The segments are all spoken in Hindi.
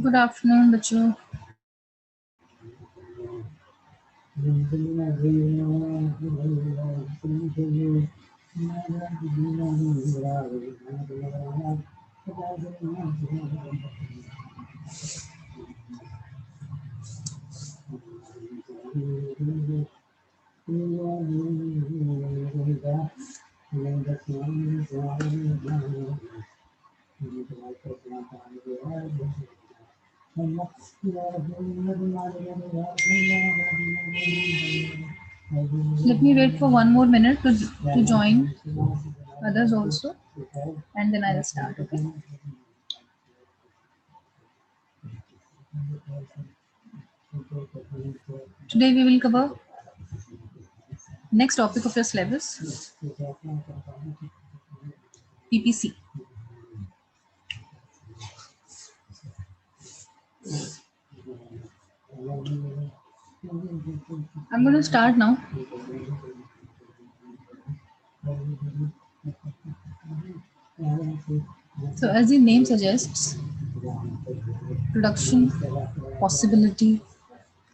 गुड आफ्टरनून बच्चों। Let me wait for 1 more minute to join others also, and then I'll start. Okay. Today we will cover next topic of your syllabus, PPC. I'm going to start now. So as the name suggests, production possibility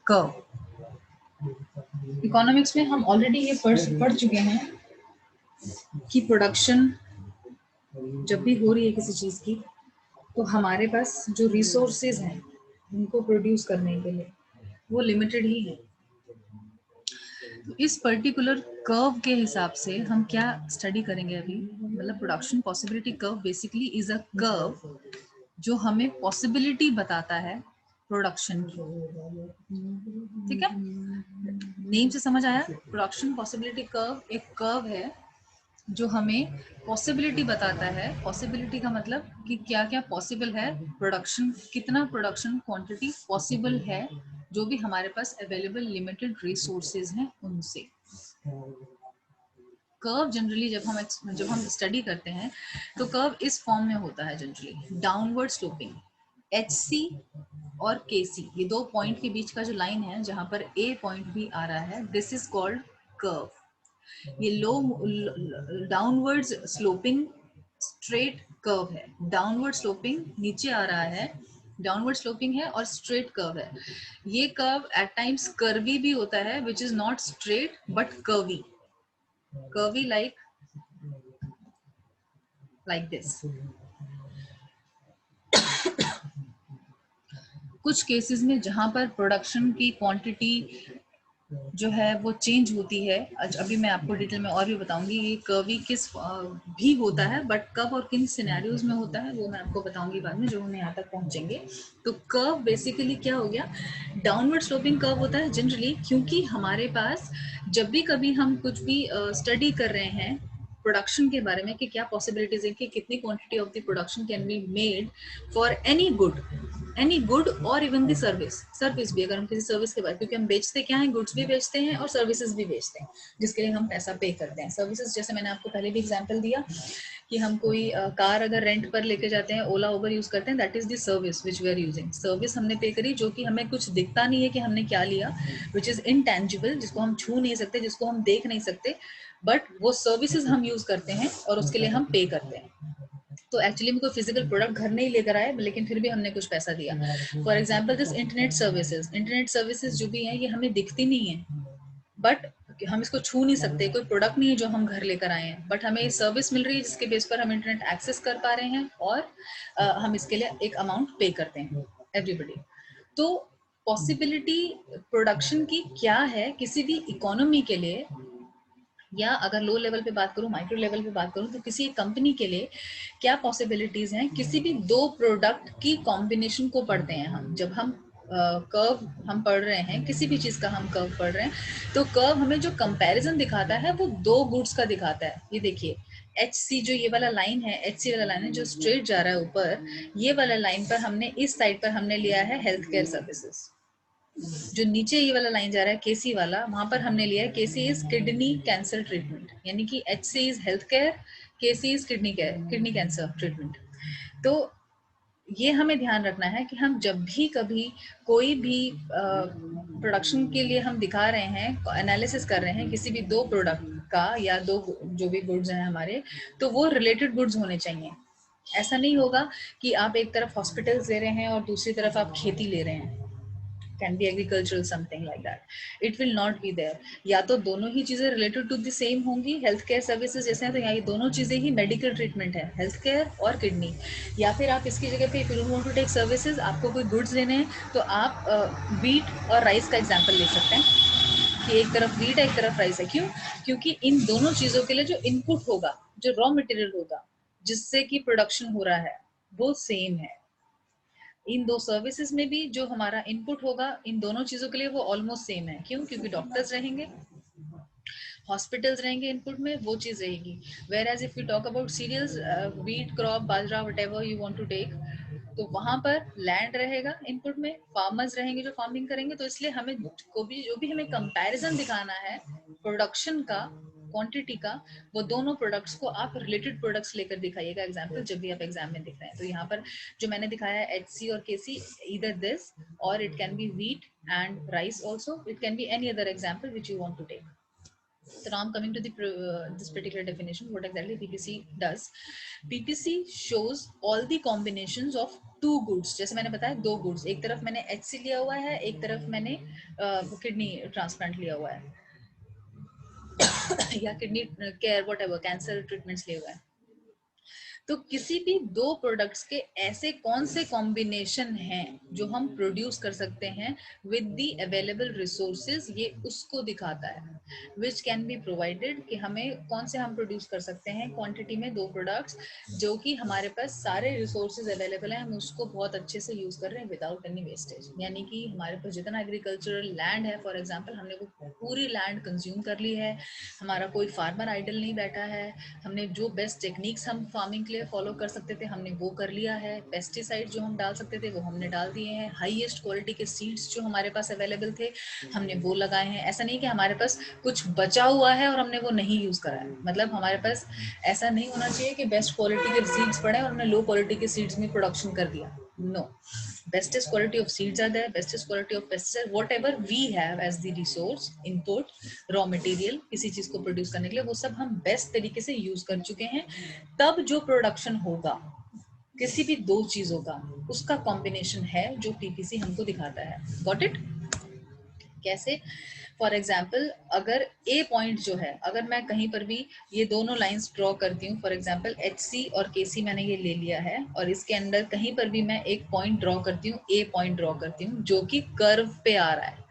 curve. Economics में हम ऑलरेडी ये पढ़ चुके हैं कि प्रोडक्शन जब भी हो रही है किसी चीज की, तो हमारे पास जो रिसोर्सेज हैं उनको प्रोड्यूस करने के लिए वो लिमिटेड ही है। तो इस पर्टिकुलर कर्व के हिसाब से हम क्या स्टडी करेंगे अभी, मतलब production possibility curve basically is a curve जो हमें पॉसिबिलिटी बताता है प्रोडक्शन की। ठीक है, नेम से समझ आया। प्रोडक्शन पॉसिबिलिटी कर्व एक कर्व है जो हमें पॉसिबिलिटी बताता है। पॉसिबिलिटी का मतलब कि क्या क्या पॉसिबल है, प्रोडक्शन कितना प्रोडक्शन क्वांटिटी पॉसिबल है जो भी हमारे पास अवेलेबल लिमिटेड रिसोर्सेज हैं उनसे। कर्व जनरली जब हम स्टडी करते हैं तो कर्व इस फॉर्म में होता है जनरली डाउनवर्ड स्लोपिंग। HC और KC ये दो पॉइंट के बीच का जो लाइन है जहां पर A पॉइंट भी आ रहा है, दिस इज कॉल्ड कर्व। ये लो डाउनवर्ड स्लोपिंग स्ट्रेट कर्व है। डाउनवर्ड स्लोपिंग नीचे आ रहा है, डाउनवर्ड स्लोपिंग है और स्ट्रेट कर्व है। ये कर्व एट टाइम्स कर्वी भी होता है, which is not straight but curvy. Curvy like this. कुछ केसेस में जहां पर प्रोडक्शन की क्वांटिटी जो है वो चेंज होती है, अभी मैं आपको डिटेल में और भी बताऊंगी ये कर्वी किस भी होता है, बट कब और किन सिनेरियोज में होता है वो मैं आपको बताऊंगी बाद में जो हम यहाँ तक पहुंचेंगे। तो कर्व बेसिकली क्या हो गया, डाउनवर्ड स्लोपिंग कर्व होता है जनरली, क्योंकि हमारे पास जब भी कभी हम कुछ भी स्टडी कर रहे हैं प्रोडक्शन के बारे में कि क्या पॉसिबिलिटीज है कि कितनी quantity of the production can be made for any good और इवन द सर्विस भी, अगर हम किसी सर्विस के बारे, क्योंकि हम बेचते क्या है, गुड्स भी बेचते हैं और सर्विसेज भी बेचते हैं जिसके लिए हम पैसा पे करते हैं। सर्विसेज जैसे मैंने आपको पहले भी एग्जांपल दिया कि हम कोई कार अगर रेंट पर लेके जाते हैं, ओला उबर यूज करते हैं, that is the service which we are using. Service हमने पे करी जो कि हमें कुछ दिखता नहीं है कि हमने क्या लिया, विच इज इनटेंजिबल, जिसको हम छू नहीं सकते, जिसको हम देख नहीं सकते, बट वो सर्विसेज हम यूज करते हैं और उसके लिए हम पे करते हैं। तो एक्चुअली में कोई फिजिकल प्रोडक्ट घर नहीं लेकर आए, लेकिन फिर भी हमने कुछ पैसा दिया। For example this internet services जो भी है ये हमें दिखती नहीं है, बट हम इसको छू नहीं सकते, कोई प्रोडक्ट नहीं है जो हम घर लेकर आए हैं, बट हमें सर्विस मिल रही है जिसके बेस पर हम इंटरनेट एक्सेस कर पा रहे हैं और हम इसके लिए एक अमाउंट पे करते हैं एवरीबडी। तो पॉसिबिलिटी प्रोडक्शन की क्या है किसी भी इकोनॉमी के लिए, या अगर लो लेवल पे बात करूं, माइक्रो लेवल पे बात करूं, तो किसी कंपनी के लिए क्या पॉसिबिलिटीज हैं किसी भी दो प्रोडक्ट की कॉम्बिनेशन को पढ़ते हैं हम। जब हम कर्व हम पढ़ रहे हैं, किसी भी चीज का हम कर्व पढ़ रहे हैं, तो कर्व हमें जो कंपैरिजन दिखाता है वो दो गुड्स का दिखाता है। ये देखिए HC जो ये वाला लाइन है, HC वाला लाइन है जो स्ट्रेट जा रहा है ऊपर, ये वाला लाइन पर हमने इस साइड पर हमने लिया है हेल्थ केयर सर्विसेज। जो नीचे ये वाला लाइन जा रहा है केसी वाला, वहां पर हमने लिया है KC is kidney cancer treatment, यानी कि HC is health care, KC is kidney cancer treatment. तो ये हमें ध्यान रखना है कि हम जब भी कभी कोई भी प्रोडक्शन के लिए हम दिखा रहे हैं, एनालिसिस कर रहे हैं किसी भी दो प्रोडक्ट का या दो जो भी गुड्स हैं हमारे, तो वो रिलेटेड गुड्स होने चाहिए। ऐसा नहीं होगा कि आप एक तरफ हॉस्पिटल्स ले रहे हैं और दूसरी तरफ आप खेती ले रहे हैं, can be agricultural, something like that, it will not be there। या तो दोनों ही चीजें रिलेटेड टू द सेम होंगी। हेल्थ केयर सर्विसेज जैसे हैं तो यहाँ ये दोनों चीजें ही मेडिकल ट्रीटमेंट है, हेल्थ केयर और किडनी। या फिर आप इसकी जगह पे if you don't want to take services, आपको कोई गुड्स लेने हैं, तो आप व्हीट और राइस का एग्जांपल ले सकते हैं कि एक तरफ व्हीट है एक तरफ राइस है। क्यों? क्योंकि इन दोनों चीजों के लिए जो इनपुट होगा, जो रॉ मटेरियल होगा जिससे कि प्रोडक्शन हो रहा है, वो सेम है। इन दो सर्विसेज में भी जो हमारा इनपुट होगा इन दोनों चीजों के लिए वो ऑलमोस्ट सेम है। क्यों? क्योंकि डॉक्टर्स रहेंगे, हॉस्पिटल्स रहेंगे, इनपुट में वो चीज रहेगी। Whereas if you talk about cereals, wheat, crop, बाजरा, whatever you want to take, तो वहां पर लैंड रहेगा इनपुट में, फार्मर्स रहेंगे जो फार्मिंग करेंगे। तो इसलिए हमें को भी जो भी हमें कंपैरिजन दिखाना है प्रोडक्शन का, क्वांटिटी का, वो दोनों प्रोडक्ट्स को आप रिलेटेड प्रोडक्ट्स लेकर दिखाइएगा एग्जाम्पल जब भी आप एग्जाम में दिख रहे हैं। तो यहाँ पर जो मैंने दिखाया है HC और KC, either this or it can be wheat and rice also, it can be any other example which you want to take। So now I'm coming to the this particular definition, what exactly PPC does। PPC shows all the combinations of two goods। जैसे मैंने बताया दो goods, एक तरफ मैंने HC लिया हुआ है, एक तरफ मैंने किडनी ट्रांसप्लांट लिया हुआ है या kidney care whatever cancer treatments लिए हुए हैं। तो किसी भी दो प्रोडक्ट्स के ऐसे कौन से कॉम्बिनेशन हैं जो हम प्रोड्यूस कर सकते हैं विद द अवेलेबल रिसोर्सेज, ये उसको दिखाता है। विच कैन बी प्रोवाइडेड, कि हमें कौन से हम प्रोड्यूस कर सकते हैं क्वांटिटी में दो प्रोडक्ट्स जो कि हमारे पास सारे रिसोर्सेज अवेलेबल हैं, हम उसको बहुत अच्छे से यूज कर रहे हैं विदाउट एनी वेस्टेज। यानी कि हमारे पास जितना एग्रीकल्चरल लैंड है, फॉर एग्जाम्पल हमने वो पूरी लैंड कंज्यूम कर ली है, हमारा कोई फार्मर आइडल नहीं बैठा है, हमने जो बेस्ट टेक्निक्स हम फार्मिंग के लिए फॉलो कर सकते थे हमने वो कर लिया है, पेस्टिसाइड जो हम डाल सकते थे वो हमने डाल दिए हैं, हाईएस्ट क्वालिटी के सीड्स जो हमारे पास अवेलेबल थे हमने वो लगाए हैं। ऐसा नहीं कि हमारे पास कुछ बचा हुआ है और हमने वो नहीं यूज करा है। मतलब हमारे पास ऐसा नहीं होना चाहिए कि बेस्ट क्वालिटी के सीड्स पड़े और हमने लो क्वालिटी के सीड्स में प्रोडक्शन कर दिया। No, bestest quality of seeds are there, bestest quality of pesticide, whatever we have as the resource, input, raw material किसी चीज को प्रोड्यूस करने के लिए, वो सब हम बेस्ट तरीके से यूज कर चुके हैं। तब जो प्रोडक्शन होगा किसी भी दो चीजों का, उसका कॉम्बिनेशन है जो पीपीसी हमको दिखाता है। Got it? कैसे? फॉर एग्जाम्पल अगर ए पॉइंट जो है, अगर मैं कहीं पर भी ये दोनों लाइंस ड्रॉ करती हूँ, फॉर एग्जाम्पल HC और KC मैंने ये ले लिया है, और इसके अंदर कहीं पर भी मैं एक पॉइंट ड्रॉ करती हूँ, ए पॉइंट ड्रॉ करती हूँ जो कि कर्व पे आ रहा है।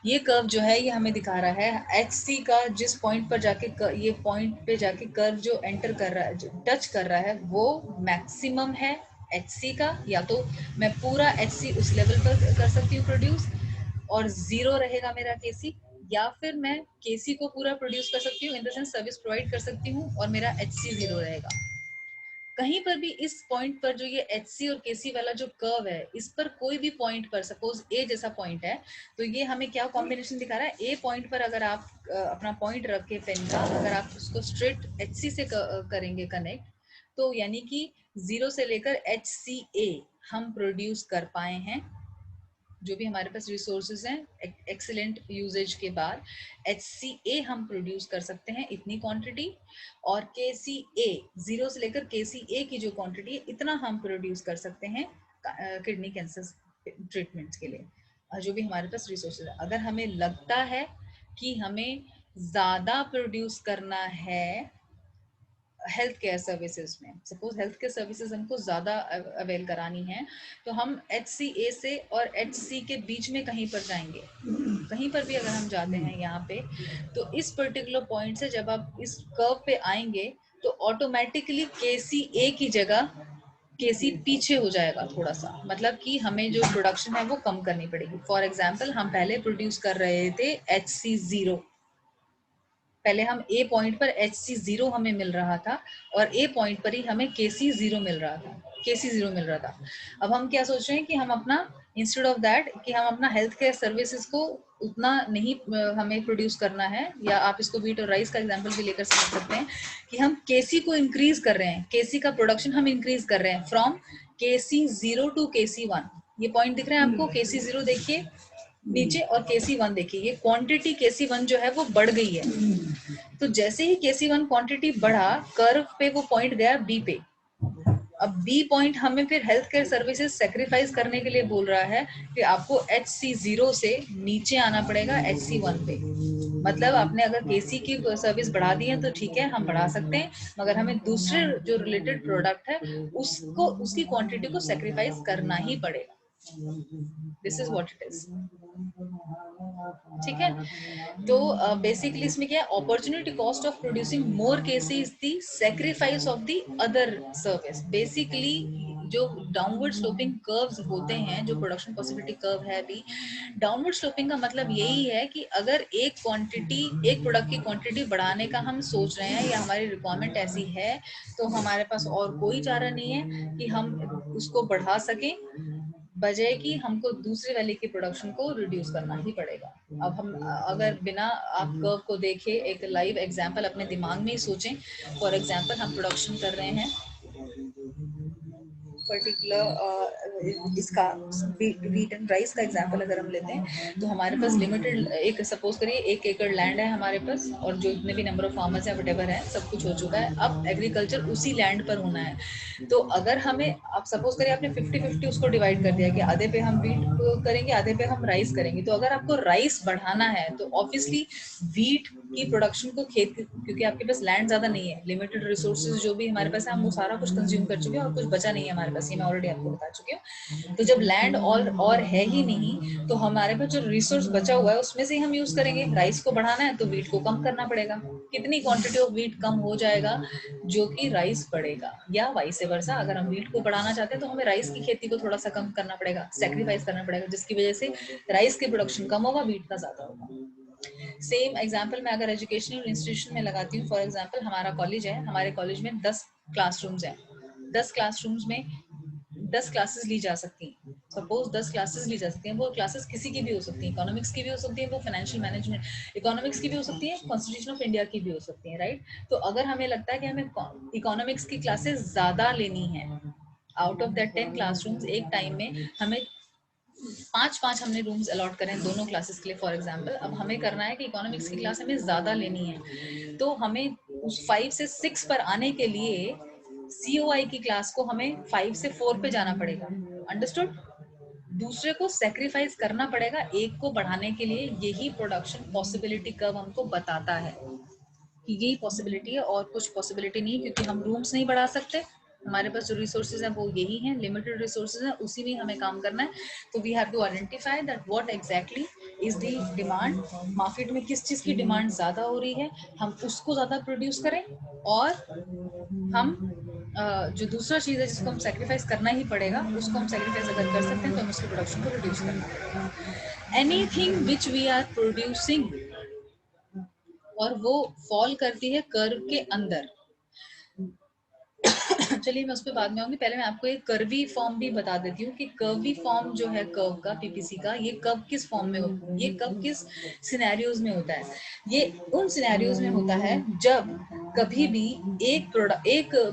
ये कर्व जो है ये हमें दिखा रहा है HC का जिस पॉइंट पर जाके, ये पॉइंट पे जाके कर्व जो एंटर कर रहा है, जो टच कर रहा है, वो मैक्सिमम है HC का। या तो मैं पूरा HC उस लेवल पर कर सकती हूँ प्रोड्यूस, और जीरो रहेगा मेरा KC। या फिर मैं केसी को पूरा प्रोड्यूस कर सकती हूँ, in the sense service provide कर सकती हूँ, और मेरा HC 0 रहेगा। कहीं पर भी इस पॉइंट पर जो ये HC और KC वाला जो कर्व है, इस पर कोई भी पॉइंट पर, सपोज A जैसा पॉइंट है, तो ये हमें क्या कॉम्बिनेशन दिखा रहा है, A पॉइंट पर अगर आप अपना पॉइंट रख के पेन का, अगर आप उसको स्ट्रेट HC से करेंगे कनेक्ट, तो यानी कि 0 से लेकर HCA हम प्रोड्यूस कर पाए हैं, जो भी हमारे पास रिसोर्सेज हैं एक्सीलेंट यूजेज के बाद HCA हम प्रोड्यूस कर सकते हैं इतनी क्वांटिटी, और KCA 0 से लेकर KCA की जो क्वांटिटी है इतना हम प्रोड्यूस कर सकते हैं किडनी कैंसर ट्रीटमेंट के लिए, जो भी हमारे पास रिसोर्सेज है। अगर हमें लगता है कि हमें ज्यादा प्रोड्यूस करना है हेल्थ केयर सर्विसेज में, सपोज हेल्थ केयर सर्विसेज हमको ज़्यादा अवेल करानी है, तो हम HCA से और HC के बीच में कहीं पर जाएंगे, कहीं पर भी अगर हम जाते हैं यहाँ पे, तो इस पर्टिकुलर पॉइंट से जब आप इस कर्व पे आएंगे तो ऑटोमेटिकली KCA की जगह KC पीछे हो जाएगा थोड़ा सा, मतलब कि हमें जो प्रोडक्शन है वो कम करनी पड़ेगी। फॉर एग्जाम्पल हम पहले प्रोड्यूस कर रहे थे HC 0, पहले हम A पॉइंट पर HC 0 हमें मिल रहा था और A पॉइंट पर ही हमें KC 0 मिल रहा था, KC 0 मिल रहा था। अब हम क्या सोच रहे हैं कि हम अपना, इंस्टेड ऑफ दैट कि हम अपना हेल्थ केयर सर्विसेज को उतना नहीं हमें प्रोड्यूस करना है, या आप इसको व्हीट और राइस का एग्जांपल भी लेकर समझ सकते हैं कि हम KC को इंक्रीज कर रहे हैं, KC का प्रोडक्शन हम इंक्रीज कर रहे हैं फ्रॉम KC 0 टू KC 1। ये पॉइंट दिख रहे हैं आपको, KC 0 देखिए नीचे और KC 1 देखिए, ये क्वांटिटी KC 1 जो है वो बढ़ गई है। तो जैसे ही KC 1 क्वांटिटी बढ़ा, कर्व पे वो पॉइंट गया B पे। अब B पॉइंट हमें फिर हेल्थ केयर सर्विसेज सेक्रीफाइस करने के लिए बोल रहा है कि आपको HC 0 से नीचे आना पड़ेगा HC 1 पे। मतलब आपने अगर KC की सर्विस बढ़ा दी है तो ठीक है, हम बढ़ा सकते हैं, मगर हमें दूसरे जो रिलेटेड प्रोडक्ट है उसको, उसकी क्वांटिटी को सेक्रीफाइस करना ही पड़ेगा। This is what it is, ठीक है। तो बेसिकली इसमें क्या है, opportunity cost of producing more cases is the sacrifice of the other service. Basically जो डाउनवर्ड स्लोपिंग कर्व्स होते हैं, जो प्रोडक्शन पॉसिबिलिटी कर्व है अभी, डाउनवर्ड स्लोपिंग का मतलब यही है कि अगर एक क्वांटिटी, एक प्रोडक्ट की क्वांटिटी बढ़ाने का हम सोच रहे हैं या हमारी रिक्वायरमेंट ऐसी है, तो हमारे पास और कोई चारा नहीं है कि हम उसको बढ़ा सकें, बजाय कि हमको दूसरे वाले की प्रोडक्शन को रिड्यूस करना ही पड़ेगा। अब हम अगर बिना आप कर्व को देखे एक लाइव एग्जांपल अपने दिमाग में ही सोचें, फॉर एग्जांपल हम प्रोडक्शन कर रहे हैं पर्टिकुलर इसका व्हीट एंड राइस का एग्जांपल अगर हम लेते हैं, तो हमारे पास लिमिटेड, एक सपोज करिए 1 एकड़ लैंड है हमारे पास, और जो इतने भी नंबर ऑफ फार्मर्स है वटेवर है, सब कुछ हो चुका है, अब एग्रीकल्चर उसी लैंड पर होना है। तो अगर हमें, आप सपोज करिए आपने 50-50 उसको डिवाइड कर दिया कि आधे पे हम व्हीट करेंगे, आधे पे हम राइस करेंगे, तो अगर आपको राइस बढ़ाना है तो ऑब्वियसली व्हीट की प्रोडक्शन को, खेत, क्योंकि आपके पास लैंड ज्यादा नहीं है, लिमिटेड रिसोर्सेज जो भी हमारे पास है हम वो सारा कुछ कंज्यूम कर चुके हैं और कुछ बचा नहीं है हमारे पास, ये मैं ऑलरेडी आपको बता चुकी हूँ। तो जब लैंड और है ही नहीं, तो हमारे पास जो रिसोर्स बचा हुआ है उसमें से ही हम यूज करेंगे। राइस को बढ़ाना है तो व्हीट को कम करना पड़ेगा, कितनी क्वांटिटी ऑफ व्हीट कम हो जाएगा जो कि राइस बढ़ेगा, या वाइस वर्सा, अगर हम व्हीट को बढ़ाना चाहते हैं तो हमें राइस की खेती को थोड़ा सा कम करना पड़ेगा, सेक्रीफाइस करना पड़ेगा, जिसकी वजह से राइस की प्रोडक्शन कम होगा, व्हीट का ज्यादा होगा। सेम एग्जाम्पल मैं अगर एजुकेशनल इंस्टीट्यूशन में लगाती हूँ, फॉर एग्जाम्पल हमारा कॉलेज है, हमारे कॉलेज में 10 क्लासरूम्स हैं, 10 क्लासरूम्स में 10 क्लासेस ली जा सकती हैं, सपोज 10 क्लासेस ली जा सकती हैं, वो क्लासेस किसी की भी हो सकती हैं, इकोनॉमिक्स की भी हो सकती है, वो फाइनेंशियल मैनेजमेंट इकोनॉमिक्स की भी हो सकती है, कॉन्स्टिट्यूशन ऑफ इंडिया की भी हो सकती है, राइट। तो अगर हमें लगता है कि हमें इकोनॉमिक्स की क्लासेस ज्यादा लेनी है, आउट ऑफ दैट 10 क्लासरूम्स एक टाइम में हमें 5-5 हमने रूम्स अलॉट करें दोनों क्लासेस के लिए, फॉर एग्जांपल अब हमें करना है कि इकोनॉमिक्स की क्लास हमें ज्यादा लेनी है, तो हमें उस 5 से 6 पर आने के लिए COI की क्लास को हमें 5 से 4 पे जाना पड़ेगा, अंडरस्टूड। दूसरे को सेक्रीफाइस करना पड़ेगा एक को बढ़ाने के लिए, यही प्रोडक्शन पॉसिबिलिटी कर्व हमको बताता है कि यही पॉसिबिलिटी है और कुछ पॉसिबिलिटी नहीं, क्योंकि हम रूम्स नहीं बढ़ा सकते, हमारे पास जो रिसोर्सेज हैं वो यही हैं, लिमिटेड रिसोर्सेज हैं, उसी में हमें काम करना है। तो we have to identify that what exactly is the demand, market में किस चीज़ की डिमांड ज़्यादा हो रही है, हम उसको ज़्यादा प्रोड्यूस करें, और हम जो दूसरा चीज़ है जिसको हम सेक्रीफाइस करना ही पड़ेगा, उसको हम सेक्रीफाइस अगर कर सकते हैं तो हम उसकी प्रोडक्शन को रिड्यूस करना पड़ेगा। Anything which we are producing और वो फॉल करती है कर्व के अंदर। चलिए मैं उस पर बाद में आऊंगी, पहले मैं आपको एक कर्वी फॉर्म भी बता देती हूँ कि कर्वी फॉर्म जो है कर्व का पीपीसी का, ये कब किस फॉर्म में होता है, ये कब किस सिनेरियोज में होता है। ये उन सिनेरियोज में होता है जब कभी भी एक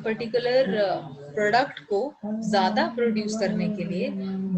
पर्टिकुलर प्रोडक्ट को ज्यादा प्रोड्यूस करने के लिए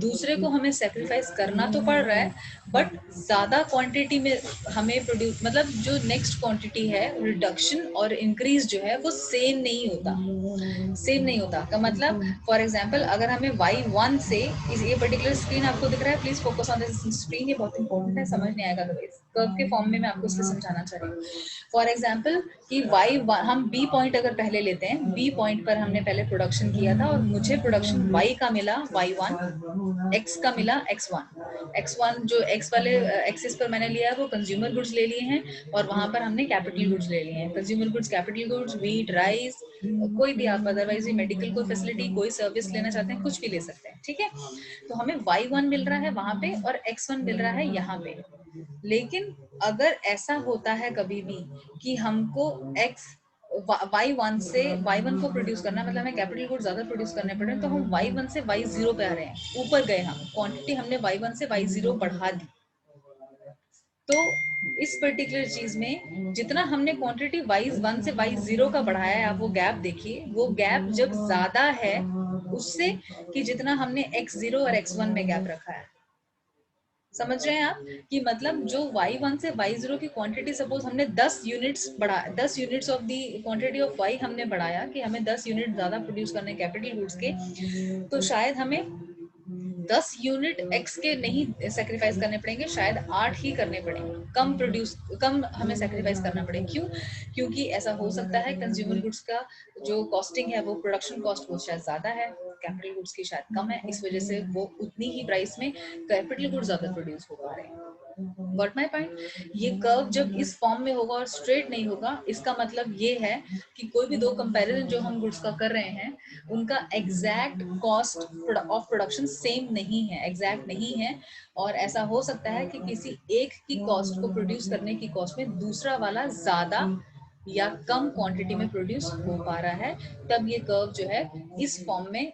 दूसरे को हमें सेक्रीफाइस करना तो पड़ रहा है, बट ज्यादा क्वांटिटी में हमें प्रोड्यूस, मतलब जो नेक्स्ट क्वांटिटी है रिडक्शन और इंक्रीज जो है वो सेम नहीं होता। सेम नहीं होता का मतलब, फॉर एग्जाम्पल अगर हमें y1 से ये पर्टिकुलर स्क्रीन आपको दिख रहा है, please focus on this screen, ये बहुत इंपॉर्टेंट है, समझ नहीं आएगा कर्व के फॉर्म में मैं आपको इसलिए समझाना चाह रही हूँ। फॉर एग्जाम्पल कि y1 हम b पॉइंट अगर पहले लेते हैं, b पॉइंट पर हमने पहले प्रोडक्शन किया था और मुझे प्रोडक्शन y का मिला y1, x का मिला x1 जो x वाले एक्सिस पर मैंने लिया है वो कंज्यूमर गुड्स ले लिए हैं और वहां पर हमने कैपिटल गुड्स ले लिए हैं। Consumer goods, capital goods, wheat, rice, कोई भी आप अदरवाइज मेडिकल कोई फैसिलिटी, कोई सर्विस लेना चाहते हैं, कुछ भी ले सकते हैं, ठीक है। तो हमें y1 मिल रहा है वहां पे और x1 मिल रहा है यहाँ पे। लेकिन अगर ऐसा होता है कभी भी कि हमको y1 से y1 को प्रोड्यूस करना, मतलब हमें कैपिटल गुड्स ज्यादा प्रोड्यूस करने पड़ रहे हैं, तो हम y1 से y0 पे आ रहे हैं, ऊपर गए, हम क्वांटिटी हमने y1 से y0 बढ़ा दी। तो इस पर्टिकुलर चीज में जितना हमने क्वांटिटी y1 से y0 का बढ़ाया है, आप वो गैप देखिए, वो गैप जब ज्यादा है उससे कि जितना हमने x0 और x1 में गैप रखा है। समझ रहे हैं आप कि मतलब जो y1 से y0 की क्वांटिटी, सपोज हमने 10 यूनिट्स बढ़ा, 10 units of the quantity of y हमने बढ़ाया कि हमें 10 यूनिट ज्यादा प्रोड्यूस करने कैपिटल गुड्स के, तो शायद हमें 10 यूनिट x के नहीं सेक्रीफाइस करने पड़ेंगे, शायद 8 ही करने पड़ेंगे, कम हमें सेक्रीफाइस करना पड़ेगा। क्यों? क्योंकि ऐसा हो सकता है कंज्यूमर गुड्स का जो कॉस्टिंग है वो प्रोडक्शन कॉस्ट वो शायद ज्यादा है, कैपिटल गुड्स की शायद कम है, इस वजह से वो उतनी ही प्राइस में कैपिटल गुड्स ज्यादा प्रोड्यूस हो पा रहे हैं। बट माई पॉइंट, ये कर्व जब इस फॉर्म में होगा और स्ट्रेट नहीं होगा, इसका मतलब ये है कि कोई भी दो कंपैरिजन जो हम गुड्स का कर रहे हैं उनका exact cost of production same नहीं है, एग्जैक्ट नहीं है। और ऐसा हो सकता है कि किसी एक की कॉस्ट को प्रोड्यूस करने की कॉस्ट में दूसरा वाला ज्यादा या कम क्वांटिटी में प्रोड्यूस हो पा रहा है, तब ये कर्व जो है इस फॉर्म में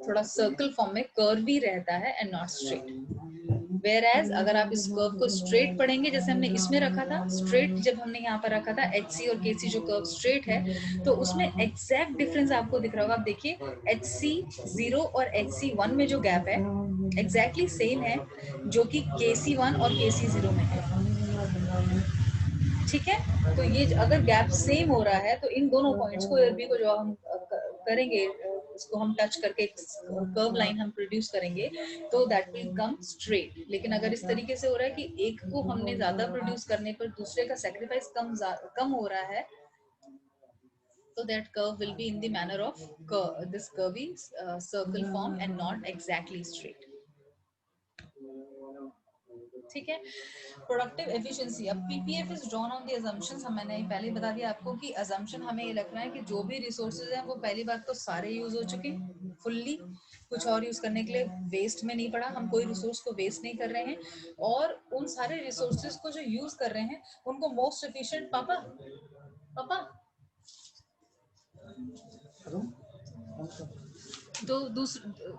थोड़ा सर्कल फॉर्म में कर्व भी रहता है and not straight. Whereas अगर आप इस कर्व को स्ट्रेट पढ़ेंगे, जैसे हमने इसमें रखा था स्ट्रेट, जब हमने यहाँ पर रखा था HC और KC जो कर्व स्ट्रेट है, तो उसमें एग्जैक्ट डिफरेंस आपको दिख रहा होगा। आप देखिए HC0 और HC1 में जो गैप है एग्जैक्टली सेम है जो कि KC1 और KC0 में है, ठीक है। तो ये अगर गैप सेम हो रहा है तो इन दोनों पॉइंट्स को भी को जो हम करेंगे, इसको हम टच करके कर्व लाइन हम प्रोड्यूस करेंगे तो दैट विल कम स्ट्रेट। लेकिन अगर इस तरीके से हो रहा है कि एक को हमने ज्यादा प्रोड्यूस करने पर दूसरे का सेक्रीफाइस कम हो रहा है, so that curve will be in the manner of this curvy circle form and not exactly straight, ठीक है। प्रोडक्टिव एफिशिएंसी, अब PPF is drawn on the assumptions, हम मैंने पहले ही बता दिया आपको कि अजम्पशन हमें ये रखना है कि जो भी रिसोर्सेज हैं वो पहली बात तो सारे यूज हो चुके फुल्ली, कुछ और यूज करने के लिए वेस्ट में नहीं पड़ा, हम कोई रिसोर्स को वेस्ट नहीं कर रहे हैं, और उन सारे रिसोर्सेज को जो यूज कर रहे हैं उनको मोस्ट एफिशिएंट, पापा पापा तो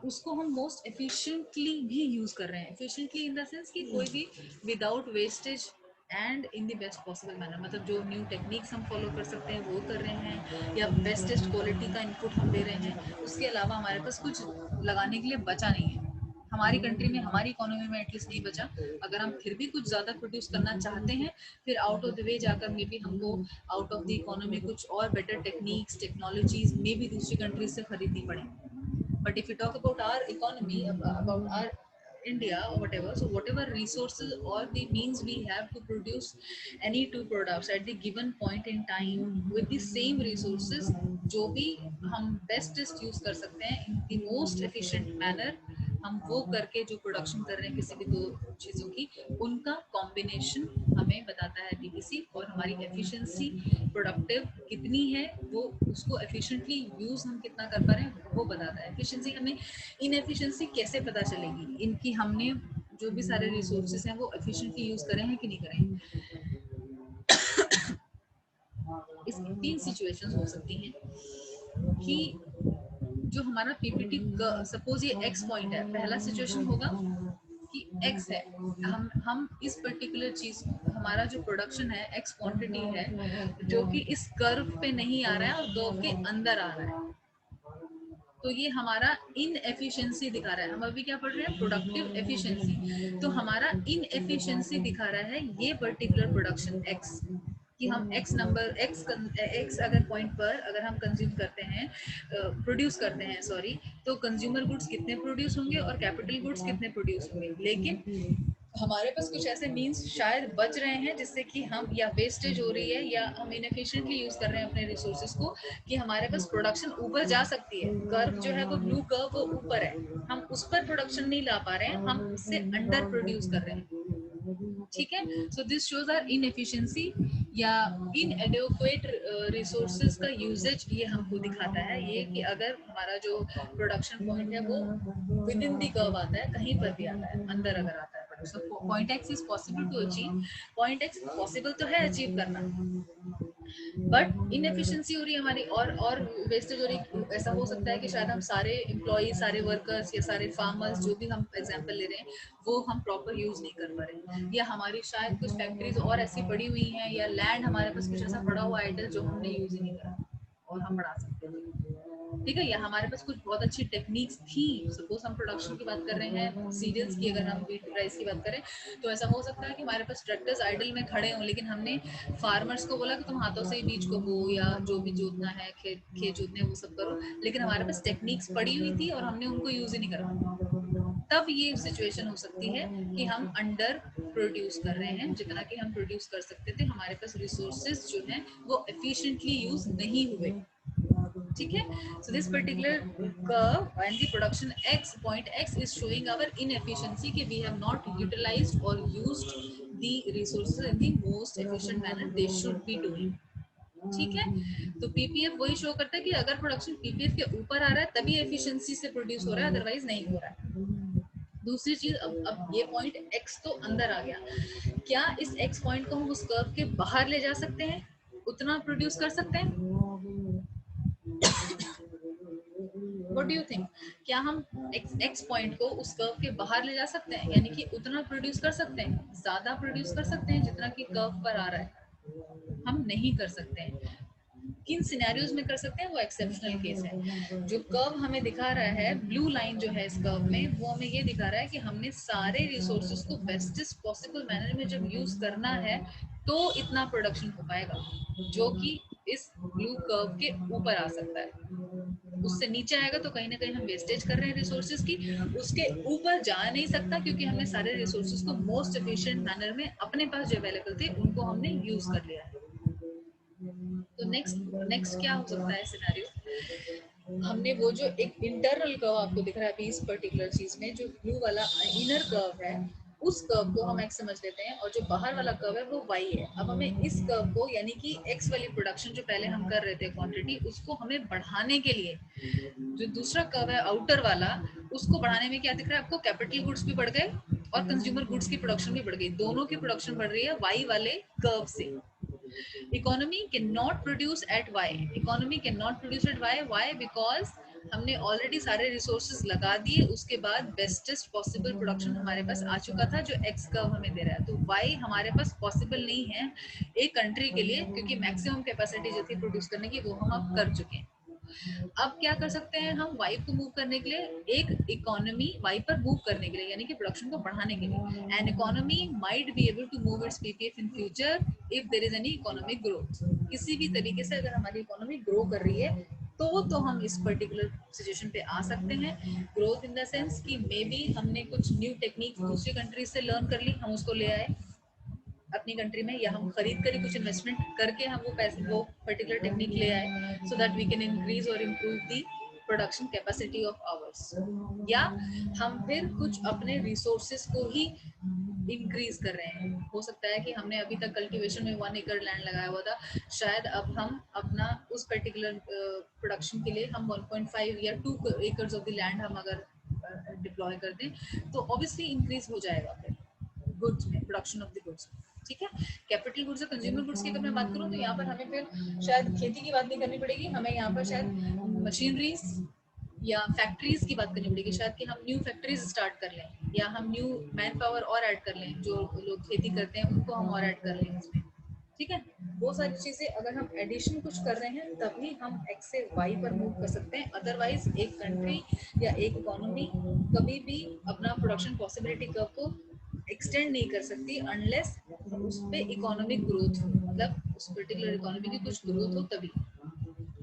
उसको हम मोस्ट एफिशिएंटली भी यूज कर रहे हैं। एफिशिएंटली इन द सेंस कि कोई भी without wastage and in the best possible manner, मतलब जो न्यू टेक्निक्स हम फॉलो कर सकते हैं वो कर रहे हैं, या बेस्टेस्ट क्वालिटी का इनपुट हम दे रहे हैं। उसके अलावा हमारे पास कुछ लगाने के लिए बचा नहीं है, हमारी कंट्री में, हमारी इकोनॉमी में एटलीस्ट नहीं बचा। अगर हम फिर भी कुछ ज्यादा प्रोड्यूस करना चाहते हैं, फिर आउट ऑफ द वे जाकर मे बी हमको आउट ऑफ द इकोनॉमी कुछ और better techniques, technologies may be दूसरी कंट्रीज से खरीदनी पड़े। But if you talk about our economy, about our India or whatever, so whatever resources or the means we have to produce any two products at the given point in time with the same resources, जो भी हम bestest use कर सकते हैं in the most efficient manner, हम वो करके जो प्रोडक्शन कर रहे हैं किसी भी दो चीजों की, उनका कॉम्बिनेशन हमें बताता है पीपीसी, और हमारी एफिशिएंसी प्रोडक्टिव कितनी है वो, उसको एफिशिएंटली यूज हम कितना कर पा रहे हैं वो बताता है। एफिशिएंसी हमें, इनएफिशिएंसी कैसे पता चलेगी, इनकी हमने जो भी सारे रिसोर्सेज हैं वो एफिशिएंटली यूज करें हैं कि नहीं करें। इसकी 3 सिचुएशंस हो सकती हैं कि जो हमारा पीपीटी सपोज ये एक्स पॉइंट है, पहला सिचुएशन होगा कि एक्स है, हम इस पर्टिकुलर चीज, हमारा जो प्रोडक्शन है एक्स क्वांटिटी है जो कि इस कर्व पे नहीं आ रहा है और कर्व के अंदर आ रहा है, तो ये हमारा इन एफिशिएंसी दिखा रहा है। हम अभी क्या पढ़ रहे हैं, प्रोडक्टिव एफिशिएंसी। तो हमारा इन एफिशिएंसी दिखा रहा है ये पर्टिकुलर प्रोडक्शन एक्स, कि हम एक्स नंबर एक्स अगर पॉइंट पर अगर हम कंज्यूम करते हैं, प्रोड्यूस करते हैं सॉरी, तो कंज्यूमर गुड्स कितने प्रोड्यूस होंगे और कैपिटल गुड्स कितने प्रोड्यूस होंगे। लेकिन हमारे पास कुछ ऐसे मीन्स शायद बच रहे हैं जिससे कि हम, या वेस्टेज हो रही है या हम इनएफिशिएंटली यूज कर रहे हैं अपने रिसोर्सेज को, कि हमारे पास प्रोडक्शन ऊपर जा सकती है। कर्व जो है वो ब्लू कर्व वो ऊपर है, हम उस पर प्रोडक्शन नहीं ला पा रहे हैं, हम उससे अंडर प्रोड्यूस कर रहे हैं। ठीक है, so this shows our inefficiency या इनएडिक्वेट रिसोर्सेज का यूजेज। ये हमको दिखाता है ये कि अगर हमारा जो प्रोडक्शन पॉइंट है वो विद इन दी कर्व आता है, कहीं पर भी आता है, अंदर अगर आता है production point X is possible to achieve, point X possible तो है अचीव करना, बट इनएफिशिएंसी हो रही है हमारी और वेस्टेज हो रही। ऐसा हो सकता है कि शायद हम सारे एम्प्लॉय, सारे वर्कर्स या सारे फार्मर्स, जो भी हम एग्जांपल ले रहे हैं, वो हम प्रॉपर यूज नहीं कर पा रहे हैं, या हमारी शायद कुछ फैक्ट्रीज और ऐसी पड़ी हुई हैं, या लैंड हमारे पास कुछ ऐसा पड़ा हुआ आइडल जो हमने यूज ही नहीं करा और हम बढ़ा सकते हैं। ठीक है, या हमारे पास कुछ बहुत अच्छी टेक्निक्स थी, सपोज हम प्रोडक्शन की बात कर रहे हैं सीरियल्स की, अगर हम व्हीट राइस की बात करें, तो ऐसा हो सकता है कि हमारे पास ट्रैक्टर्स आइडल में खड़े हों, लेकिन हमने फार्मर्स को बोला कि तुम हाथों से ही बीज को बो, या जो भी जोतना है, खेत जोतने वो सब करो, लेकिन हमारे पास टेक्निक्स पड़ी हुई थी और हमने उनको यूज ही नहीं करा। तब ये सिचुएशन हो सकती है कि हम अंडर प्रोड्यूस कर रहे हैं, जितना कि हम प्रोड्यूस कर सकते थे, हमारे पास रिसोर्सेज जो हैं वो एफिशिएंटली यूज नहीं हुए। ठीक है, so this particular curve and the production x point x is showing our inefficiency कि we have not utilized or used the resources in the most efficient manner they should be doing। ठीक है, तो पीपीएफ वही शो करता है कि अगर प्रोडक्शन पीपीएफ के ऊपर आ रहा है तभी एफिशिएंसी से प्रोड्यूस हो रहा है, अदरवाइज नहीं हो रहा है। दूसरी चीज, अब ये पॉइंट x तो अंदर आ गया, क्या इस x पॉइंट को हम उस कर्व के बाहर ले जा सकते हैं, उतना प्रोड्यूस कर सकते हैं? व्हाट डू यू थिंक, क्या हम एक्स पॉइंट को उस कर्व के बाहर ले जा सकते हैं, यानी कि उतना प्रोड्यूस कर सकते हैं, ज्यादा प्रोड्यूस कर सकते हैं जितना कि कर्व पर आ रहा है? हम नहीं कर सकते हैं। किन सिनेरियोज में कर सकते हैं, वो एक्सेप्शनल केस है। जो कर्व हमें दिखा रहा है, ब्लू लाइन जो है इस कर्व में, वो हमें ये दिखा रहा है कि हमने सारे रिसोर्सेज को बेस्टेस्ट पॉसिबल मैनर में जब यूज करना है तो इतना प्रोडक्शन हो पाएगा, जो कि इस ब्लू कर्व के ऊपर आ सकता है। उससे नीचे आएगा तो कहीं ना कहीं हम वेस्टेज कर रहे हैं रिसोर्सेज की, उसके ऊपर जा नहीं सकता क्योंकि हमने सारे रिसोर्सेज को मोस्ट एफिशिएंट मैनर में अपने पास जो अवेलेबल थे उनको हमने यूज कर लिया है। तो नेक्स्ट नेक्स्ट क्या हो सकता है सिनेरियो, हमने वो जो एक इंटरनल कर्व आपको दिख रहा है अभी इस पर्टिकुलर चीज में, जो ब्लू वाला इनर कर्व है, उस कर्व को हम एक्स समझ लेते हैं और जो बाहर वाला कर्व है वो वाई है। अब हमें इस कर्व को, यानी कि एक्स वाली प्रोडक्शन जो पहले हम कर रहे थे क्वांटिटी, उसको हमें बढ़ाने के लिए, जो दूसरा कर्व है आउटर वाला, उसको बढ़ाने में क्या दिख रहा है आपको, कैपिटल गुड्स भी बढ़ गए और कंज्यूमर गुड्स की प्रोडक्शन भी बढ़ गई, दोनों की प्रोडक्शन बढ़ रही है वाई वाले कर्व से। economy cannot produce at y, economy cannot produce at y, why, because हमने ऑलरेडी सारे रिसोर्सेज लगा दिए, उसके बाद बेस्टेस्ट पॉसिबल प्रोडक्शन हमारे पास आ चुका था जो एक्स कर्व हमें दे रहा है, तो वाई हमारे पास पॉसिबल नहीं है एक कंट्री के लिए, क्योंकि मैक्सिमम कैपेसिटी जो थी प्रोड्यूस करने की वो हम अब कर चुके हैं। अब क्या कर सकते हैं हम, वाई को मूव करने के लिए, एक इकोनॉमी वाई पर मूव करने के लिए, यानी कि प्रोडक्शन को बढ़ाने के लिए, an economy might be able to move its PPF in future if there is any economic growth. किसी भी तरीके से अगर हमारी इकोनॉमी ग्रो कर रही है तो हम इस पर्टिकुलर सिचुएशन पे आ सकते हैं। ग्रोथ इन द सेंस कि मे बी हमने कुछ न्यू टेक्निक दूसरी कंट्री से लर्न कर ली, हम उसको ले आए अपनी कंट्री में, या हम खरीद कर ही कुछ इन्वेस्टमेंट करके हम वो पैसे, वो पर्टिकुलर टेक्निक ले आए, so that we can increase और improve the production capacity of ours, या हम फिर कुछ अपने रिसोर्सेज को ही इंक्रीज कर रहे हैं। हो सकता है कि हमने अभी तक कल्टीवेशन में 1 एकड़ लैंड लगाया हुआ था, शायद अब हम अपना उस पर्टिकुलर प्रोडक्शन के लिए हम 1.5 या 2 एकर्स ऑफ द लैंड हम अगर डिप्लॉय कर दें तो ऑब्वियसली इंक्रीज हो जाएगा फिर गुड्स में, प्रोडक्शन ऑफ द गुड्स। ठीक है। कैपिटल गुड्स और कंज्यूमर गुड्स की अगर मैं बात करूँ तो यहाँ पर हमें फिर शायद खेती की बात नहीं करनी पड़ेगी, हमें यहाँ पर शायद मशीनरीज या फैक्ट्रीज की बात करनी पड़ेगी, शायद कि हम न्यू फैक्ट्रीज स्टार्ट कर लें या हम न्यू मैन पावर और ऐड कर लें, जो लोग खेती करते हैं उनको हम और ऐड कर लें इसमें। ठीक है, वो सारी चीजें अगर हम एडिशन कुछ कर रहे हैं तभी हम एक्स से वाई पर मूव कर सकते हैं। अदरवाइज एक कंट्री या एक इकोनॉमी कभी भी अपना प्रोडक्शन पॉसिबिलिटी कर्व को एक्सटेंड नहीं कर सकती अनलेस उस पे इकोनॉमिक ग्रोथ हो, मतलब उस पर्टिकुलर इकोनॉमी की कुछ ग्रोथ हो तभी।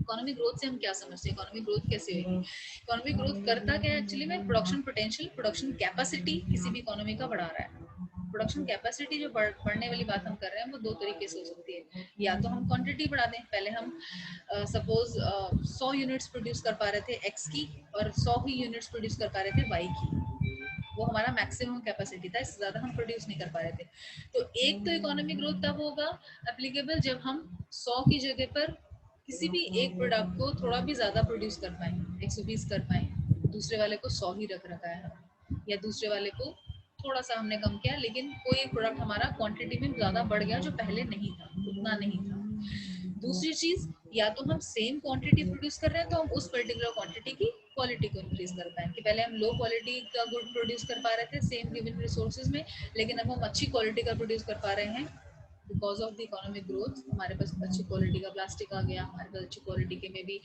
इकोनॉमिक ग्रोथ से हम क्या समझते हैं, इकोनॉमिक ग्रोथ कैसे होगी? इकोनॉमिक ग्रोथ करता क्या है एक्चुअली में, प्रोडक्शन पोटेंशियल, प्रोडक्शन कैपेसिटी किसी भी इकोनॉमी का बढ़ा रहा है। प्रोडक्शन कैपेसिटी जो बढ़ने वाली बात हम कर रहे हैं वो दो तरीके से हो सकती है। या तो हम क्वांटिटी बढ़ा दें, पहले हम सपोज 100 यूनिट्स प्रोड्यूस कर पा रहे थे एक्स की और 100 ही यूनिट्स प्रोड्यूस कर पा रहे थे वाई की, वो हमारा मैक्सिमम कैपेसिटी था, इससे ज्यादा हम प्रोड्यूस नहीं कर पा रहे थे। तो एक तो इकोनॉमिक ग्रोथ तब होगा एप्लीकेबल जब हम 100 की जगह पर किसी भी एक प्रोडक्ट को थोड़ा भी ज्यादा प्रोड्यूस कर पाए, 120 कर पाए, दूसरे वाले को 100 ही रख रखा है, या दूसरे वाले को थोड़ा सा हमने कम किया, लेकिन कोई एक प्रोडक्ट हमारा क्वांटिटी में ज्यादा बढ़ गया जो पहले नहीं था, उतना नहीं था। दूसरी चीज, या तो हम सेम क्वांटिटी प्रोड्यूस कर रहे हैं तो हम उस पर्टिकुलर क्वांटिटी की क्वालिटी को इंक्रीज कर पाए, कि पहले हम लो क्वालिटी का गुड प्रोड्यूस कर पा रहे थे सेम गिवन रिसोर्सेज में, लेकिन अब हम अच्छी क्वालिटी का प्रोड्यूस कर पा रहे हैं because of the economic growth. हमारे पास अच्छी क्वालिटी का प्लास्टिक आ गया, हमारे पास अच्छी क्वालिटी के में भी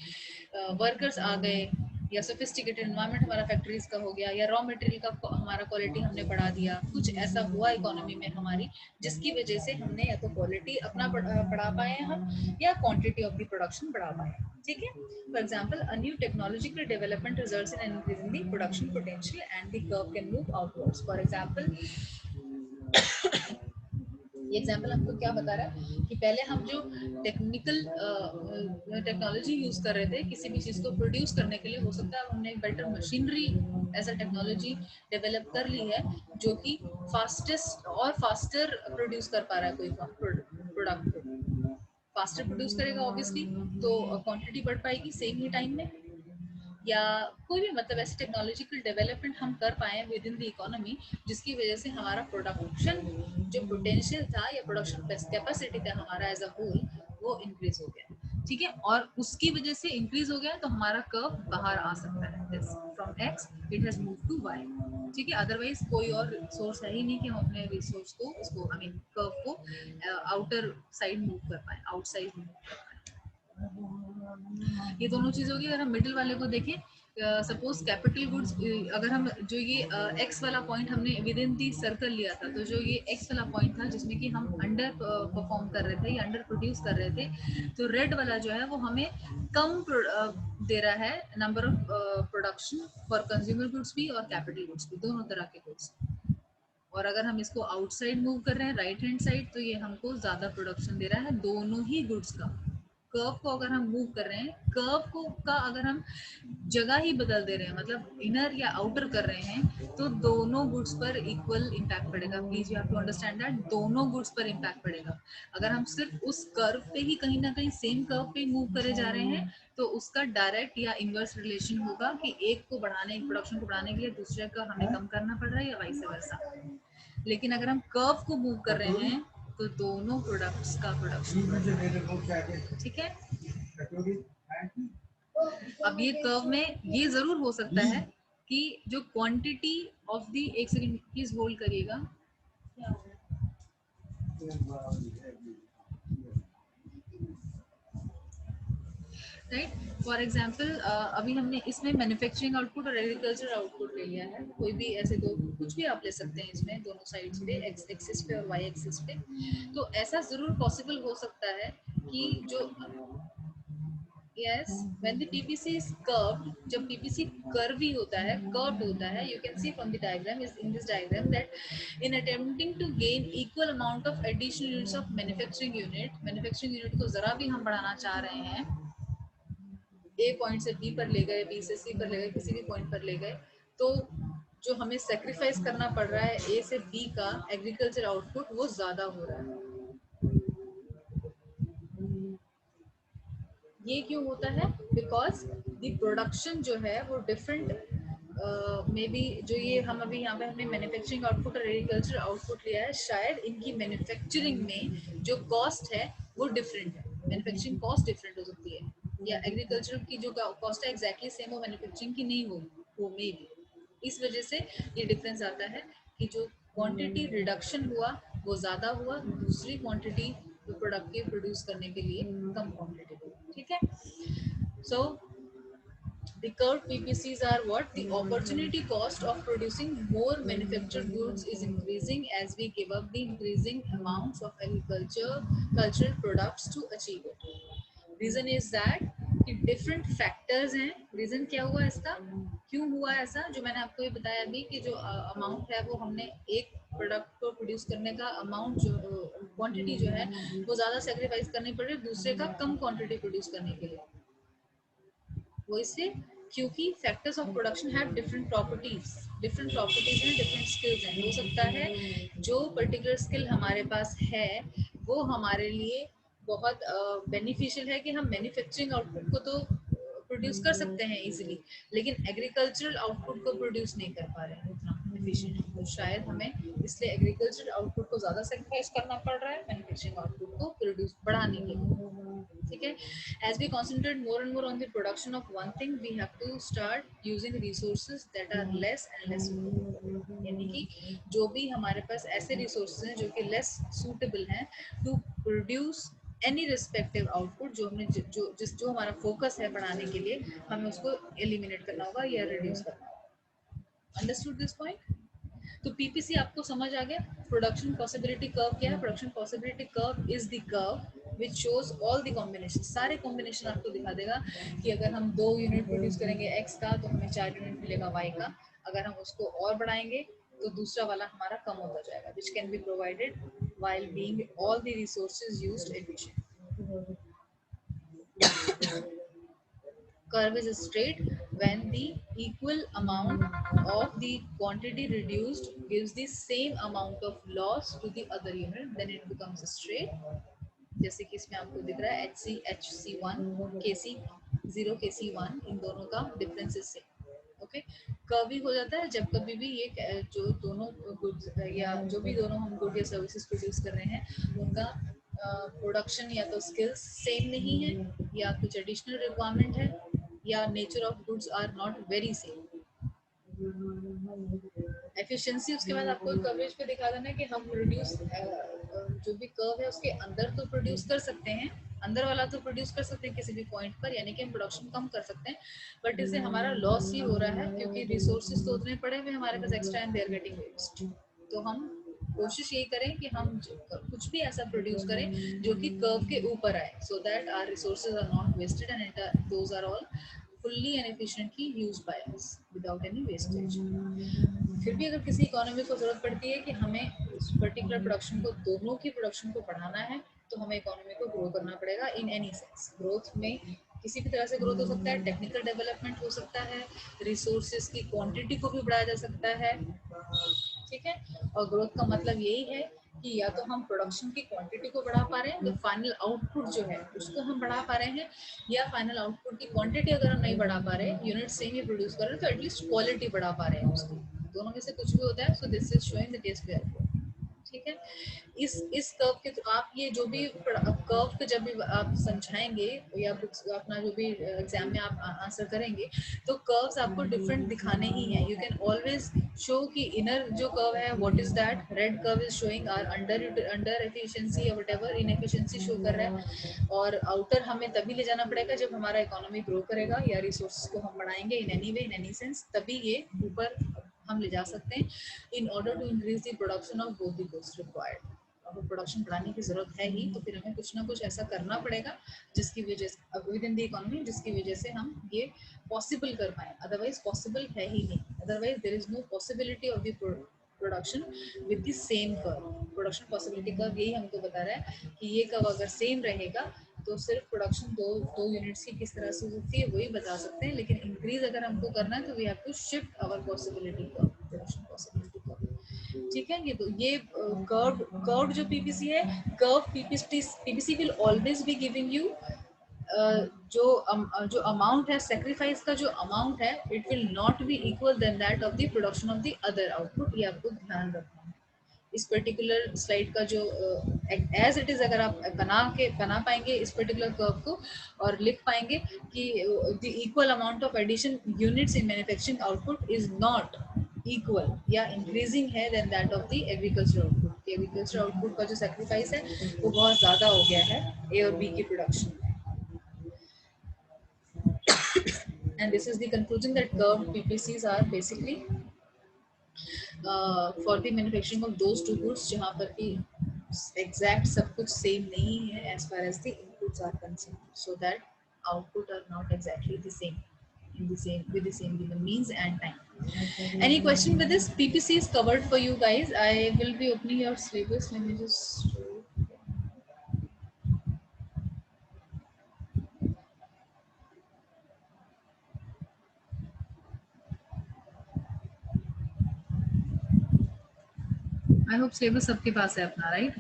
वर्कर्स आ गए, या सोफिस्टिकेटेड एनवायरनमेंट हमारा फैक्ट्रीज का हो गया, या रॉ मटेरियल का हमारा क्वालिटी हमने बढ़ा दिया, कुछ ऐसा हुआ इकोनॉमी में हमारी जिसकी वजह से हमने या तो क्वालिटी अपना बढ़ा पाए हैं हम, या क्वांटिटी ऑफ द प्रोडक्शन बढ़ा पाए हैं। ठीक है, for example a new technological development results in increasing the production potential and the curve can move outwards. For example ये एग्जाम्पल हमको क्या बता रहा है कि पहले हम जो टेक्निकल टेक्नोलॉजी यूज कर रहे थे किसी भी चीज को प्रोड्यूस करने के लिए, हो सकता है हमने better machinery as a technology develop कर ली है जो कि फास्टेस्ट और फास्टर प्रोड्यूस कर पा रहा है कोई प्रोडक्ट को, फास्टर प्रोड्यूस करेगा ऑब्वियसली तो क्वांटिटी बढ़ पाएगी सेम ही टाइम में, या कोई भी मतलब ऐसे टेक्नोलॉजिकल डेवलपमेंट हम कर पाए विद इन द इकोनॉमी जिसकी वजह से हमारा प्रोडक्शन जो पोटेंशियल था या प्रोडक्शन कैपेसिटी था हमारा एज अ होल वो इंक्रीज हो गया। ठीक है, और उसकी वजह से इंक्रीज हो गया तो हमारा कर्व बाहर आ सकता है, from X it has move to Y. ठीक है, अदरवाइज कोई और सोर्स है ही नहीं कि हम अपने रिसोर्स को उसको आई मीन कर्व को आउटर साइड मूव कर पाए, आउटसाइड मूव कर पाए। ये दोनों चीज होगी। अगर हम मिडिल वाले को देखें, सपोज कैपिटल गुड्स, अगर हम जो ये एक्स वाला पॉइंट हमने विद इन दी सर्कल लिया था, तो जो ये एक्स वाला पॉइंट था जिसमें कि हम अंडर परफॉर्म कर रहे थे या अंडर प्रोड्यूस कर रहे थे, तो रेड वाला जो है वो हमें कम दे रहा है number of production for consumer goods भी और कैपिटल गुड्स भी, दोनों तरह के गुड्स। और अगर हम इसको आउटसाइड मूव कर रहे हैं राइट हैंड साइड तो ये हमको ज्यादा प्रोडक्शन दे रहा है दोनों ही गुड्स का। कर्व को अगर हम मूव कर रहे हैं, कर्व को का अगर हम जगह ही बदल दे रहे हैं मतलब इनर या आउटर कर रहे हैं तो दोनों गुड्स पर इक्वल इम्पैक्ट पड़ेगा। Please you have to understand that दोनों गुड्स पर इम्पैक्ट पड़ेगा। अगर हम सिर्फ उस कर्व पे ही कहीं ना कहीं सेम कर्व पे मूव करे जा रहे हैं तो उसका डायरेक्ट या इनवर्स रिलेशन होगा कि एक को बढ़ाने, प्रोडक्शन को बढ़ाने के लिए दूसरे का हमें कम करना पड़ रहा है या वाइस वर्सा। लेकिन अगर हम कर्व को मूव कर रहे हैं तो दोनों प्रोडक्ट्स का प्रोडक्शन। ठीक है, अब ये कर्व में ये जरूर हो सकता है कि जो क्वांटिटी ऑफ दी, एक सेकंड प्लीज होल्ड करिएगा, राइट। फॉर एग्जाम्पल अभी हमने इसमें मैन्युफैक्चरिंग आउटपुट और एग्रीकल्चर आउटपुट ले लिया है, कोई भी ऐसे दो कुछ भी आप ले सकते हैं इसमें दोनों साइड्स पे, एक्स एक्सिस पे और वाई एक्सिस पे। तो ऐसा जरूर पॉसिबल हो सकता है कि जो yes when the PPC is curved, जब PPC curvy होता है, curved होता है, you can see from the diagram is in this diagram that in attempting to gain equal amount of additional units of manufacturing unit को जरा भी हम बढ़ाना चाह रहे हैं, A पॉइंट से B पर ले गए, B से C पर ले गए, किसी भी पॉइंट पर ले गए, तो जो हमें सेक्रीफाइस करना पड़ रहा है A से B का एग्रीकल्चर आउटपुट वो ज्यादा हो रहा है। ये क्यों होता है? बिकॉज द प्रोडक्शन जो है वो डिफरेंट मे बी जो ये हम अभी यहाँ पे हमने मैन्युफैक्चरिंग आउटपुट और एग्रीकल्चर आउटपुट लिया है, शायद इनकी मैन्युफैक्चरिंग में जो कॉस्ट है वो डिफरेंट है, मैन्युफैक्चरिंग कॉस्ट डिफरेंट हो सकती है, या एग्रीकल्चर की जो कॉस्ट है एग्जैक्टली सेम वो मैन्युफैक्चरिंग की नहीं होगी, वो मे बी इस वजह से ये डिफरेंस आता है कि जो क्वांटिटी रिडक्शन हुआ वो ज़्यादा हुआ, दूसरी क्वांटिटी जो प्रोडक्ट के प्रोड्यूस करने के लिए कम क्वांटिटी हुई। ठीक है, सो the curved PPCs are what? The opportunity cost of producing more manufactured goods is increasing as we give up the increasing amounts of cultural products to achieve it. Reason is that कि डिफरेंट फैक्टर्स हैं। रीजन क्या हुआ इसका, क्यों हुआ ऐसा, जो मैंने आपको ये बताया अभी कि जो अमाउंट है वो हमने एक प्रोडक्ट को प्रोड्यूस करने का अमाउंट जो क्वांटिटी जो है वो ज़्यादा सेक्रीफाइस करनी पड़ रही है दूसरे का कम क्वांटिटी प्रोड्यूस करने के लिए। वो इसलिए क्योंकि factors of production have different properties हैं, डिफरेंट स्किल्स हैं। हो सकता है जो पर्टिकुलर स्किल हमारे पास है वो हमारे लिए बहुत बेनिफिशियल है कि हम मैन्युफैक्चरिंग आउटपुट को तो प्रोड्यूस कर सकते हैं इजीली, लेकिन एग्रीकल्चरल आउटपुट को प्रोड्यूस नहीं कर पा रहे हैं उतना एफिशिएंट, तो शायद हमें इसलिए एग्रीकल्चरल आउटपुट को ज़्यादा सेक्रीफाइस करना पड़ रहा है मैन्युफैक्चरिंग आउटपुट को प्रोड्यूस बढ़ाने के लिए। ठीक है, as we concentrate more and more on the production of one thing, we have to start using resources that are less and less suitable, यानी कि जो भी हमारे पास ऐसे resources हैं जो कि less suitable हैं to produce any respective output, जो हमने जो हमारा focus है बढ़ाने के लिए हमें उसको eliminate करना होगा या reduce करना होगा। Understood this point? तो पीपीसी आपको समझ आ गया। प्रोडक्शन पॉसिबिलिटी कर्व क्या है? Production possibility curve is the curve which shows all the combination, सारे कॉम्बिनेशन आपको दिखा देगा कि अगर हम 2 यूनिट प्रोड्यूस करेंगे एक्स का तो हमें 4 यूनिट मिलेगा वाई का, अगर हम उसको और बढ़ाएंगे तो दूसरा वाला हमारा कम होता जाएगा, which can be provided while being all the resources used efficiently. Curve is straight when the equal amount of the quantity reduced gives the same amount of loss to the other unit, then it becomes straight. जैसे कि इसमें आपको दिख रहा है HC1 KC0 KC1 इन दोनों का difference is same. Okay, curve हो जाता है जब कभी भी ये जो दोनों गुड्स या जो भी दोनों हम गुड या सर्विसेज प्रोड्यूस कर रहे हैं उनका प्रोडक्शन या तो स्किल्स सेम नहीं है, या कुछ एडिशनल रिक्वायरमेंट है, या nature of goods are not very same. Efficiency उसके बाद आपको कवरेज पे दिखा देना है कि हम प्रोड्यूस जो भी कर्व है उसके अंदर तो प्रोड्यूस कर सकते हैं, अंदर वाला तो प्रोड्यूस कर सकते हैं किसी भी पॉइंट पर, यानी कि हम प्रोडक्शन कम कर सकते हैं, बट इससे हमारा लॉस ही हो रहा है क्योंकि रिसोर्सेज तो उतने पड़े हुए हमारे पास extra and they are getting waste. तो हम कोशिश यही करें कि हम कुछ भी ऐसा प्रोड्यूस करें जो कि कर्व के ऊपर आए, so that our resources are not wasted and those are all fully and efficiently used by us without any wastage. फिर भी अगर किसी इकोनॉमी को जरूरत पड़ती है कि हमें उस पर्टिकुलर प्रोडक्शन को, दोनों की प्रोडक्शन को बढ़ाना है, तो हमें इकोनॉमी को ग्रो करना पड़ेगा इन एनी सेंस। ग्रोथ में किसी भी तरह से ग्रोथ हो सकता है, टेक्निकल डेवलपमेंट हो सकता है, रिसोर्सेज की क्वांटिटी को भी बढ़ाया जा सकता है। ठीक है, और ग्रोथ का मतलब यही है कि या तो हम प्रोडक्शन की क्वांटिटी को बढ़ा पा रहे हैं, तो फाइनल आउटपुट जो है उसको हम बढ़ा पा रहे हैं, या फाइनल आउटपुट की क्वांटिटी अगर हम नहीं बढ़ा पा रहे, यूनिट सेम ही प्रोड्यूस कर रहे हैं, तो एटलीस्ट क्वालिटी बढ़ा पा रहे हैं उसकी, दोनों में से कुछ भी होता है। So this is showing the case way are. ठीक है, इस कर्व के तो आप ये जो भी कर्व को जब भी आप समझाएंगे या बुक्स अपना जो भी एग्जाम में आप आंसर करेंगे, तो कर्व्स आपको डिफरेंट दिखाने ही हैं। यू कैन ऑलवेज शो कि इनर जो कर्व है what is that, red curve is showing are under efficiency या व्हाटएवर इनएफिशिएंसी शो कर रहा है, और आउटर हमें तभी ले जाना पड़ेगा जब हमारा इकोनॉमी ग्रो करेगा या रिसोर्सेज को हम बढ़ाएंगे in any way in any sense, तभी ये ऊपर हम ले जा सकते हैं in order to increase the production of both the goods required. अब प्रोडक्शन बढ़ाने की जरूरत है ही, तो फिर हमें कुछ ना कुछ ऐसा करना पड़ेगा जिसकी वजह से विद इन द इकोनॉमी, जिसकी वजह से हम ये पॉसिबल कर पाए, अदरवाइज पॉसिबल है ही नहीं, otherwise there is no possibility of the production with the same curve. Production possibility curve यही हमको बता रहा है कि ये कर्व अगर सेम रहेगा तो सिर्फ प्रोडक्शन दो यूनिट्स की किस तरह से होती है वही बता सकते हैं, लेकिन इंक्रीज अगर हमको करना है तो we have to shift our possibility curve, production possibility curve. ठीक है, ये कर्व जो पीपीसी है, curve PPC will always be giving you जो अमाउंट है सेक्रीफाइस का, जो अमाउंट है it will not be equal then that of the production of the other output. ये आपको ध्यान रखना है इस पर्टिकुलर स्लाइड का। जो एज इट इज अगर आप बना पाएंगे इस पर्टिकुलर कर्व को और लिख पाएंगे कि the equal amount of addition units in manufacturing output is not equal या इंक्रीजिंग है then that of the agriculture output. Agriculture output का जो सेक्रीफाइस है वो बहुत ज्यादा हो गया है ए और बी की प्रोडक्शन में। And this is the conclusion that curved PPCs are basically for the manufacturing of those two goods जहाँ पर कि exact सब कुछ same नहीं है as far as the inputs are concerned, so that output are not exactly the same in the same with the same given means and time. Any question with this? PPC is covered for you guys. I will be opening your syllabus. Let me just I hope syllabus सबके पास है अपना, right?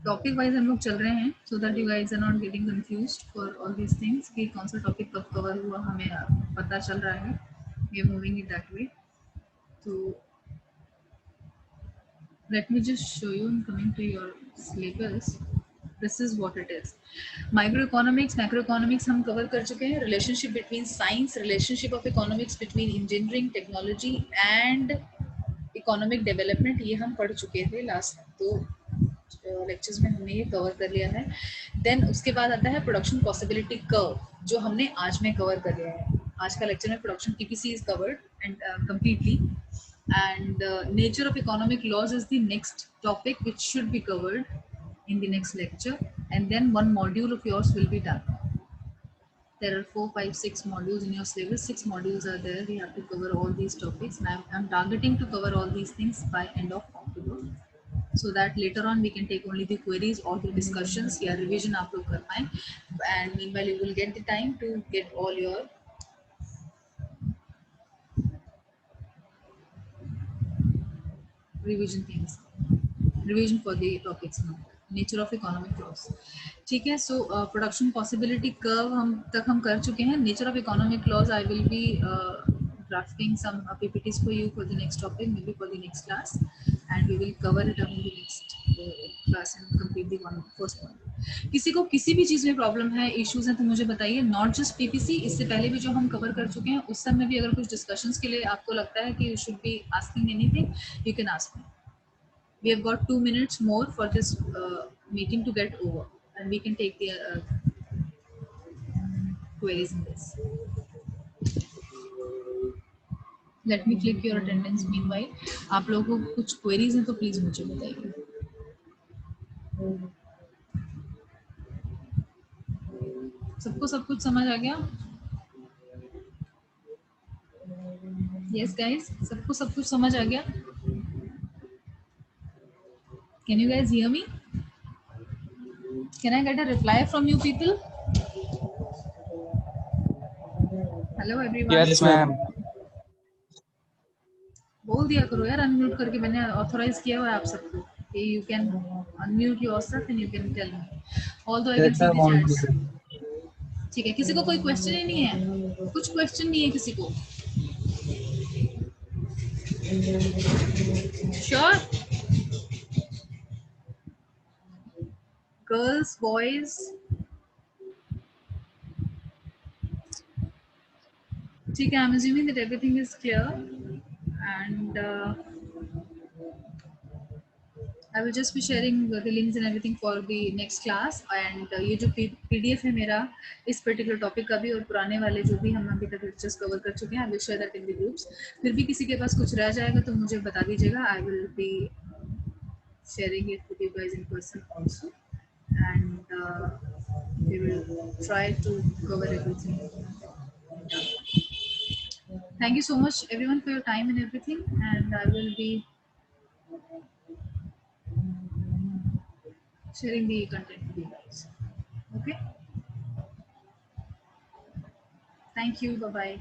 टॉपिक वाइज हम लोग चल रहे हैं so that you guys are not getting confused for all these things कि कौन सा टॉपिक कब कवर हुआ हमें पता चल रहा है। We are moving it that way. तो let me just show you in coming to your syllabus this is what it is. Micro economics हम कवर कर चुके हैं। Relationship between science, relationship of economics between engineering technology and economic development, ये हम पढ़ चुके थे लास्ट दो लेक्चर्स में, हमने ये कवर कर लिया है। देन उसके बाद आता है प्रोडक्शन पॉसिबिलिटी कर्व, जो हमने आज में कवर कर लिया है। आज का लेक्चर में production PPC is covered and completely, and nature of economic laws is the next topic which should be covered in the next lecture, and then one module of yours will be done. There are 4, 5, 6 modules in your syllabus. 6 modules are there. We have to cover all these topics, and I'm targeting to cover all these things by end of October, so that later on we can take only the queries or the discussions या revision आप लोग कर पाएं, and meanwhile you will get the time to get all your revision things, revision for the topics now. Nature of economic loss, ठीक है। सो प्रोडक्शन पॉसिबिलिटी कर्व हम कर चुके हैं। Nature of economic loss I will be drafting some PPTs for you for the next topic, maybe for the next class, and we will cover it up in the next class and complete the first one. किसी को किसी भी चीज़ में प्रॉब्लम है, इश्यूज हैं, तो मुझे बताइए। नॉट जस्ट पीपीसी, इससे पहले भी जो हम कवर कर चुके हैं उस सब में भी अगर कुछ डिस्कशंस के लिए आपको लगता है कि you should be asking anything, you can ask me. We have got 2 minutes more for this meeting to get over, and we can take the queries in this. Let me click your attendance meanwhile. आप लोगों को कुछ queries हैं तो please मुझे बताइए। सबको सब कुछ समझ आ गया? Yes guys, सबको सब कुछ समझ आ गया? Can you guys hear me? Can I get a reply from you people? Hello everyone. Yes ma'am. बोल दिया करो यार, अनम्यूट करके मैंने ऑथराइज किया हुआ है आप सबको कि you can unmute yourself and you can tell me, although I can see the chats. ठीक है, किसी को कोई क्वेश्चन ही नहीं है? कुछ क्वेश्चन नहीं है किसी को? श्योर? Girls, boys? ठीक है, I am assuming that everything is clear, and I will just be sharing the links and everything for the next class, and ये जो PDF है मेरा इस particular topic का भी और पुराने वाले जो भी हम अभी तक lectures cover कर चुके हैं, I will share that in the groups. फिर भी किसी के पास कुछ रह जाएगा तो मुझे बता दीजिएगा, I will be sharing it with you guys in person also, and we will try to cover everything. Thank you so much everyone for your time and everything, and I will be sharing the content with you guys. Okay, thank you, bye bye.